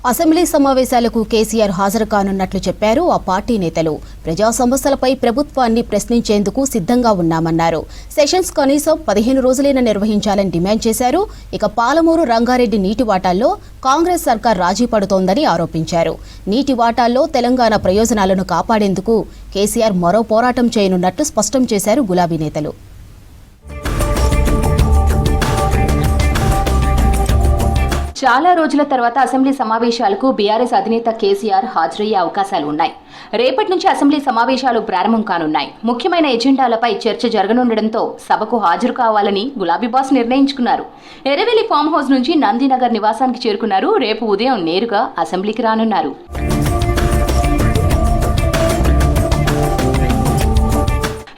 Assembly సమావేశాలకు కేసీఆర్ హాజరు కానున్నట్లు చెప్పారు ఆ పార్టీ నేతలు. ప్రజా సమస్యలపై ప్రభుత్వాన్ని ప్రశ్నించేందుకు సిద్ధంగా ఉన్నామన్నారు. సెషన్స్ కనీసం 15 రోజులైనా నిర్వహించాలని డిమాండ్ చేశారు. ఇక పాలమూరు రంగారెడ్డి నీటి వాటాల్లో కాంగ్రెస్ సర్కార్ రాజీ పడుతోందని ఆరోపించారు. నీటి వాటాల్లో తెలంగాణ ప్రయోజనాలను కాపాడేందుకు కేసీఆర్ మరో పోరాటం చేయనున్నట్లు స్పష్టం చేశారు గులాబీ నేతలు. చాలా రోజుల తర్వాత అసెంబ్లీ సమావేశాలకు బీఆర్ఎస్ అధినేత కేసీఆర్ హాజరయ్యే అవకాశాలు ఉన్నాయి. రేపటి నుంచి అసెంబ్లీ సమావేశాలు ప్రారంభం కానున్నాయి. ముఖ్యమైన ఎజెండాలపై చర్చ జరగనుండడంతో సభకు హాజరు కావాలని గులాబీ బాస్ నిర్ణయించుకున్నారు. ఎర్రవెల్లి ఫామ్ హౌస్ నుంచి నందినగర్ నివాసానికి చేరుకున్నారు. రేపు ఉదయం నేరుగా అసెంబ్లీకి రానున్నారు.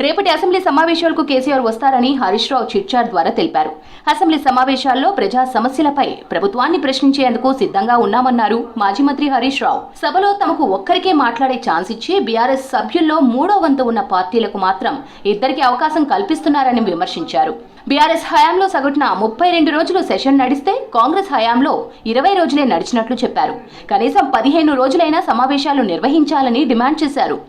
రేపటి అసెంబ్లీ సమావేశాలకు కేసీఆర్ వస్తారని హరీష్ రావు చిట్చాట్ ద్వారా తెలిపారు. అసెంబ్లీ సమావేశాల్లో ప్రజా సమస్యలపై ప్రభుత్వాన్ని ప్రశ్నించేందుకు సిద్ధంగా ఉన్నామన్నారు మాజీ మంత్రి హరీష్ రావు. సభలో తమకు ఒక్కరికే మాట్లాడే ఛాన్స్ ఇచ్చి బీఆర్ఎస్ సభ్యుల్లో 3వ వంతు ఉన్న పార్టీలకు మాత్రం ఇద్దరికి అవకాశం కల్పిస్తున్నారని విమర్శించారు. బీఆర్ఎస్ హయాంలో సగటున 32 రోజులు సెషన్ నడిస్తే కాంగ్రెస్ హయాంలో 20 రోజులే నడిచినట్లు చెప్పారు. కనీసం 15 రోజులైనా సమావేశాలు నిర్వహించాలని డిమాండ్ చేశారు.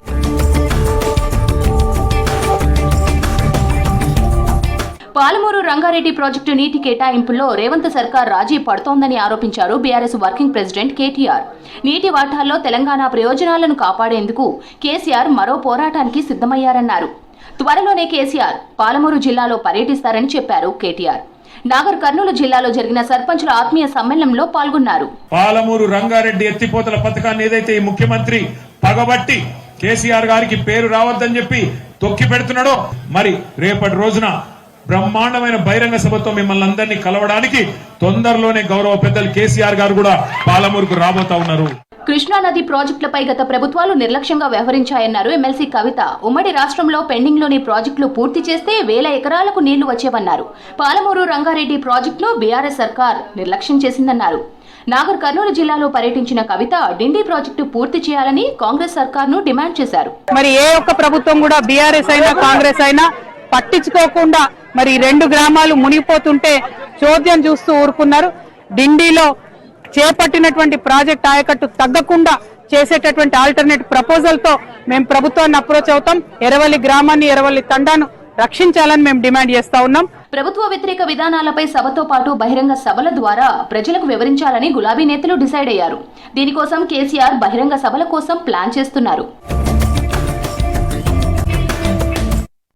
పాలమూరు రంగారెడ్డి ప్రాజెక్టు నీటి కేటాయింపుల్లో రేవంత్ సర్కార్ రాజీ పడుతోందని ఆరోపించారు బీఆర్ఎస్ వర్కింగ్ ప్రెసిడెంట్ కేటీఆర్. నీటి వాటాల్లో తెలంగాణ ప్రయోజనాలను కాపాడేందుకు కేసీఆర్ మరో పోరాటానికి సిద్ధమయ్యారన్నారు. త్వరలోనే కేసీఆర్ పాలమూరు జిల్లాలో పర్యటిస్తారని చెప్పారు కేటీఆర్. నాగర్ కర్నూలు జిల్లాలో జరిగిన సర్పంచుల ఆత్మీయ సమ్మేళనంలో పాల్గొన్నారు. పాలమూరు రంగారెడ్డి ఎత్తిపోతల పథకాన్ని ఏదైతే ఈ ముఖ్యమంత్రి పగబట్టి కేసీఆర్ గారికి పేరు రావద్దని చెప్పి తొక్కి పెడుతున్నాడో, మరి రేపటి రోజున బ్రహ్మాండమైన బహిరంగ సభతో మిమ్మల్ని అందరినీ కలవడానికి తొందరలోనే గౌరవ పెద్దలు కేసీఆర్ గారు కూడా పాలమూరుకు రాబోతా ఉన్నారు. కృష్ణానది ప్రాజెక్టులపై గత ప్రభుత్వాలు నిర్లక్ష్యంగా వ్యవహరించాయన్నారు ఎమ్మెల్సీ కవిత. ఉమ్మడి రాష్ట్రంలో పెండింగ్లోని ప్రాజెక్టులు పూర్తి చేస్తే 1000 ఎకరాలకు నీళ్లు వచ్చేవన్నారు. పాలమూరు రంగారెడ్డి ప్రాజెక్టును బీఆర్ఎస్ సర్కార్ నిర్లక్ష్యం చేసిందన్నారు. నాగర్ కర్నూలు జిల్లాలో పర్యటించిన కవిత డిండి ప్రాజెక్టు పూర్తి చేయాలని కాంగ్రెస్ సర్కార్ను డిమాండ్ చేశారు. మరి ఏ ఒక్క ప్రభుత్వం కూడా బీఆర్ఎస్ అయినా కాంగ్రెస్ అయినా పట్టించుకోకుండా మరి 2 గ్రామాలు మునిగిపోతుంటే చోద్యం చూస్తూ ఊరుకున్నారు. డిండిలో చేపట్టినటువంటి ప్రాజెక్ట్ ఆయకట్టు తగ్గకుండా చేసేటటువంటి ఆల్టర్నేట్ ప్రపోజల్ తో మేము ప్రభుత్వాన్ని అప్రోచ్ అవుతాం. ఎర్రవల్లి గ్రామాన్ని, ఎర్రవల్లి తండాను రక్షించాలని మేము డిమాండ్ చేస్తా ఉన్నాం. ప్రభుత్వ వ్యతిరేక విధానాలపై సభతో పాటు బహిరంగ సభల ద్వారా ప్రజలకు వివరించాలని గులాబీ నేతలు డిసైడ్ అయ్యారు. దీనికోసం కేసీఆర్ బహిరంగ సభల కోసం ప్లాన్ చేస్తున్నారు.